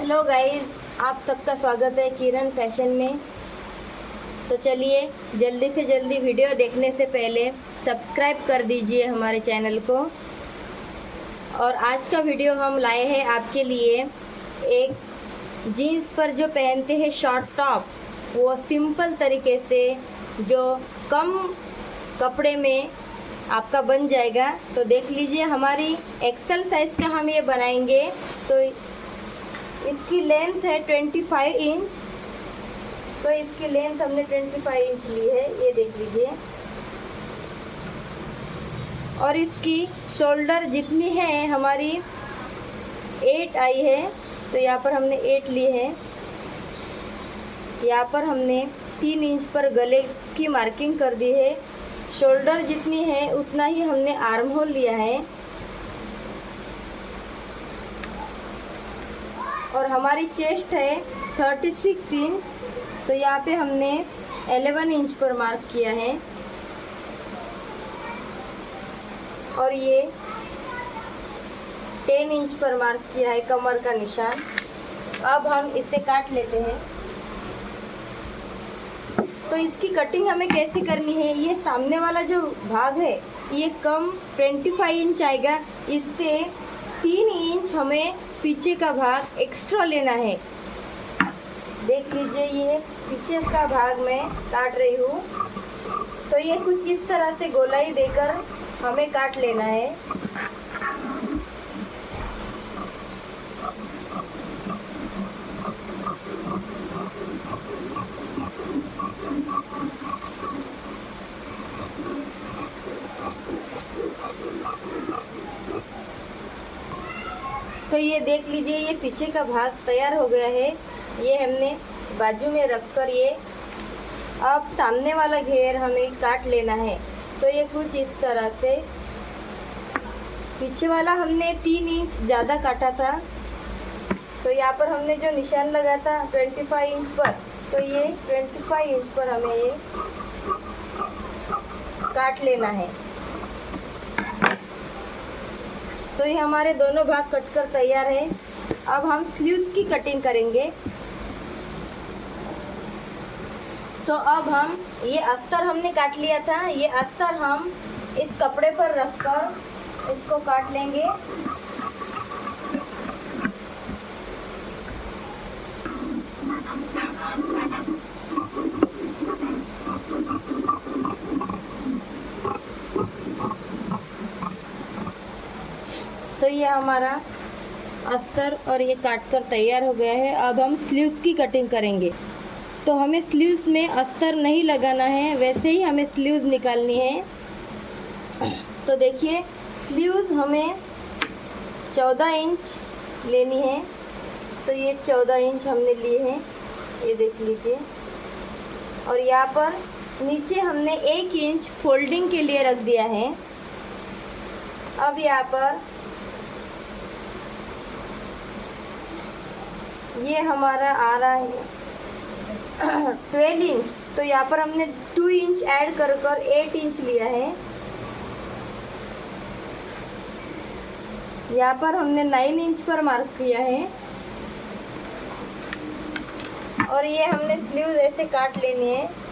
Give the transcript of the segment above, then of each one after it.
Hello guys, आप सबका स्वागत है किरण फैशन में। तो चलिए जल्दी से जल्दी वीडियो देखने से पहले सब्सक्राइब कर दीजिए हमारे चैनल को। और आज का वीडियो हम लाए हैं आपके लिए एक जीन्स पर जो पहनते हैं शॉर्ट टॉप, वो सिंपल तरीके से जो कम कपड़े में आपका बन जाएगा। तो देख लीजिए, हमारी एक्सेल साइज़ का हम ये बनाएंगे। तो इसकी लेंथ है 25 इंच। तो इसकी लेंथ हमने 25 इंच ली है, ये देख लीजिए। और इसकी शोल्डर जितनी है हमारी 8 आई है, तो यहाँ पर हमने 8 ली है। यहाँ पर हमने 3 इंच पर गले की मार्किंग कर दी है। शोल्डर जितनी है उतना ही हमने आर्म होल लिया है। और हमारी चेस्ट है 36 इंच, तो यहाँ पे हमने 11 इंच पर मार्क किया है। और ये 10 इंच पर मार्क किया है कमर का निशान। अब हम इसे काट लेते हैं। तो इसकी कटिंग हमें कैसे करनी है, ये सामने वाला जो भाग है ये कम 25 इंच आएगा। इससे 3 इंच हमें पीछे का भाग एक्स्ट्रा लेना है। देख लीजिए, ये पीछे का भाग मैं काट रही हूँ। तो ये कुछ इस तरह से गोलाई देकर हमें काट लेना है। तो ये देख लीजिए, ये पीछे का भाग तैयार हो गया है। ये हमने बाजू में रखकर ये अब सामने वाला घेर हमें काट लेना है। तो ये कुछ इस तरह से, पीछे वाला हमने 3 इंच ज़्यादा काटा था। तो यहाँ पर हमने जो निशान लगा था 25 इंच पर, तो ये 25 इंच पर हमें ये काट लेना है। तो ये हमारे दोनों भाग कटकर तैयार है। अब हम स्लीव्स की कटिंग करेंगे। तो अब हम ये अस्तर हमने काट लिया था, ये अस्तर हम इस कपड़े पर रखकर इसको काट लेंगे। तो ये हमारा अस्तर और ये काट कर तैयार हो गया है। अब हम स्लीव्स की कटिंग करेंगे। तो हमें स्लीव्स में अस्तर नहीं लगाना है, वैसे ही हमें स्लीव्स निकालनी है। तो देखिए, स्लीव्स हमें 14 इंच लेनी है। तो ये 14 इंच हमने ली है, ये देख लीजिए। और यहाँ पर नीचे हमने 1 इंच फोल्डिंग के लिए रख दिया है। अब यहाँ पर ये हमारा आ रहा है 12 इंच। तो यहाँ पर हमने 2 इंच ऐड कर 8 इंच लिया है। यहाँ पर हमने 9 इंच पर मार्क किया है। और ये हमने स्लीव्स ऐसे काट लेनी है।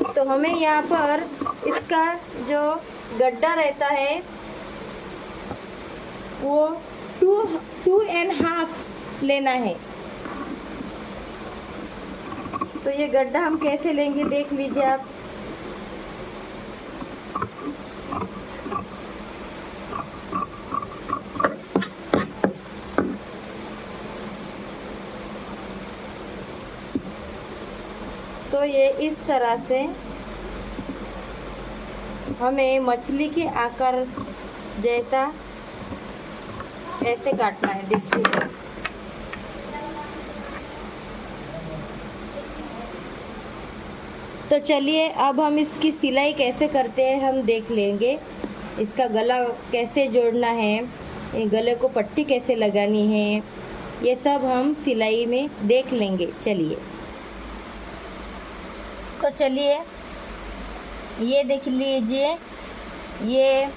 तो हमें यहाँ पर इसका जो गड्ढा रहता है वो 2.5 लेना है। तो ये गड्ढा हम कैसे लेंगे देख लीजिए आप। तो ये इस तरह से हमें मछली के आकार जैसा ऐसे काटना है, देखिए। तो चलिए अब हम इसकी सिलाई कैसे करते हैं हम देख लेंगे। इसका गला कैसे जोड़ना है, गले को पट्टी कैसे लगानी है, ये सब हम सिलाई में देख लेंगे। चलिए, तो चलिए ये देख लीजिए, ये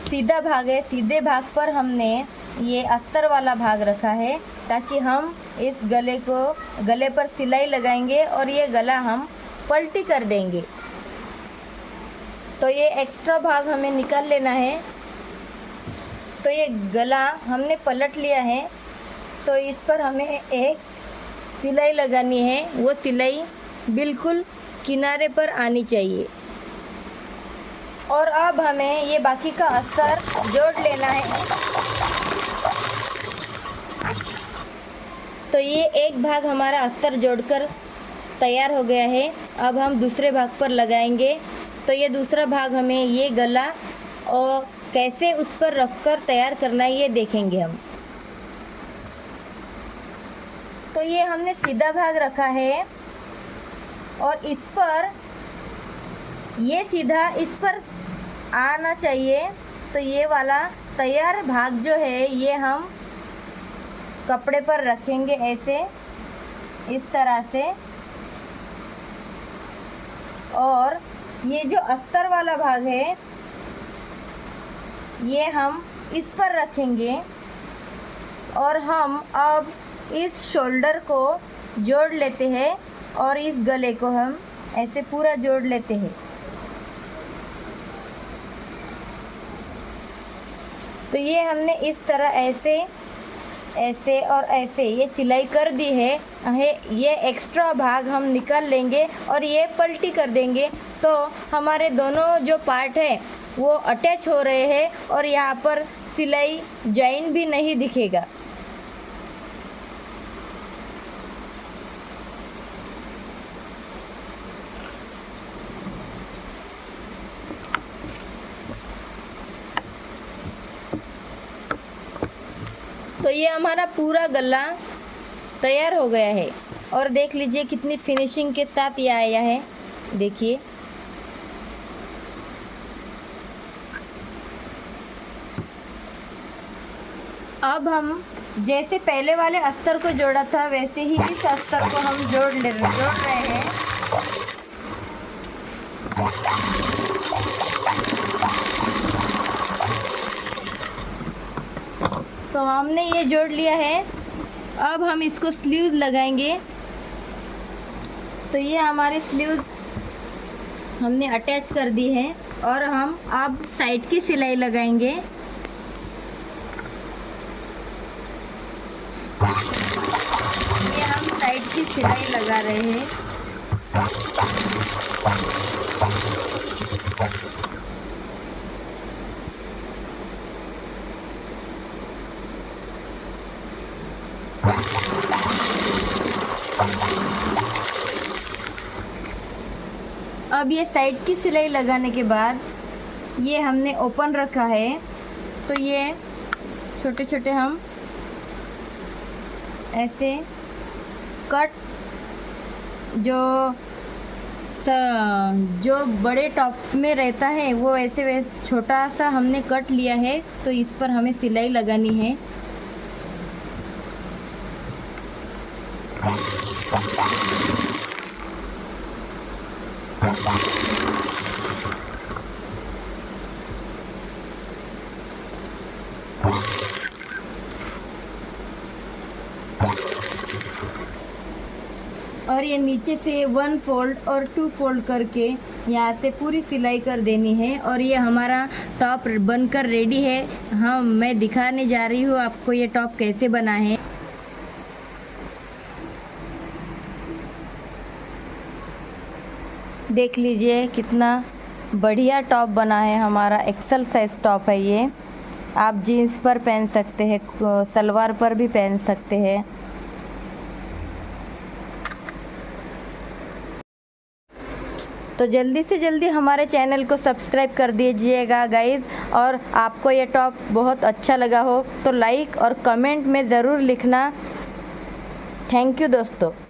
सीधा भाग है। सीधे भाग पर हमने ये अस्तर वाला भाग रखा है ताकि हम इस गले पर सिलाई लगाएंगे और ये गला हम पलटी कर देंगे। तो ये एक्स्ट्रा भाग हमें निकाल लेना है। तो ये गला हमने पलट लिया है, तो इस पर हमें एक सिलाई लगानी है। वो सिलाई बिल्कुल किनारे पर आनी चाहिए। और अब हमें ये बाकी का अस्तर जोड़ लेना है। तो ये एक भाग हमारा अस्तर जोड़कर तैयार हो गया है। अब हम दूसरे भाग पर लगाएंगे। तो ये दूसरा भाग हमें ये गला और कैसे उस पर रखकर तैयार करना है ये देखेंगे हम। तो ये हमने सीधा भाग रखा है और इस पर ये सीधा इस पर आना चाहिए। तो ये वाला तैयार भाग जो है ये हम कपड़े पर रखेंगे ऐसे, इस तरह से। और ये जो अस्तर वाला भाग है ये हम इस पर रखेंगे। और हम अब इस शोल्डर को जोड़ लेते हैं और इस गले को हम ऐसे पूरा जोड़ लेते हैं। तो ये हमने इस तरह ऐसे ऐसे और ऐसे ये सिलाई कर दी है। ये एक्स्ट्रा भाग हम निकाल लेंगे और ये पलटी कर देंगे। तो हमारे दोनों जो पार्ट है वो अटैच हो रहे हैं और यहाँ पर सिलाई जॉइंट भी नहीं दिखेगा। तो ये हमारा पूरा गला तैयार हो गया है और देख लीजिए कितनी फिनिशिंग के साथ ये आया है। देखिए, अब हम जैसे पहले वाले अस्तर को जोड़ा था वैसे ही इस अस्तर को हम जोड़ रहे हैं। तो हमने ये जोड़ लिया है। अब हम इसको स्लीव्स लगाएंगे। तो ये हमारे स्लीव्स हमने अटैच कर दी है और हम अब साइड की सिलाई लगाएंगे। ये हम साइड की सिलाई लगा रहे हैं। अब ये साइड की सिलाई लगाने के बाद ये हमने ओपन रखा है। तो ये छोटे छोटे हम ऐसे कट जो बड़े टॉप में रहता है वो ऐसे छोटा सा हमने कट लिया है। तो इस पर हमें सिलाई लगानी है। और ये नीचे से 1 फोल्ड और 2 फोल्ड करके यहाँ से पूरी सिलाई कर देनी है। और ये हमारा टॉप बनकर रेडी है। मैं दिखाने जा रही हूँ आपको ये टॉप कैसे बना है। देख लीजिए कितना बढ़िया टॉप बना है। हमारा एक्सल साइज टॉप है ये। आप जीन्स पर पहन सकते हैं, सलवार पर भी पहन सकते हैं। तो जल्दी से जल्दी हमारे चैनल को सब्सक्राइब कर दीजिएगा गाइज़। और आपको ये टॉप बहुत अच्छा लगा हो तो लाइक और कमेंट में ज़रूर लिखना। थैंक यू दोस्तों।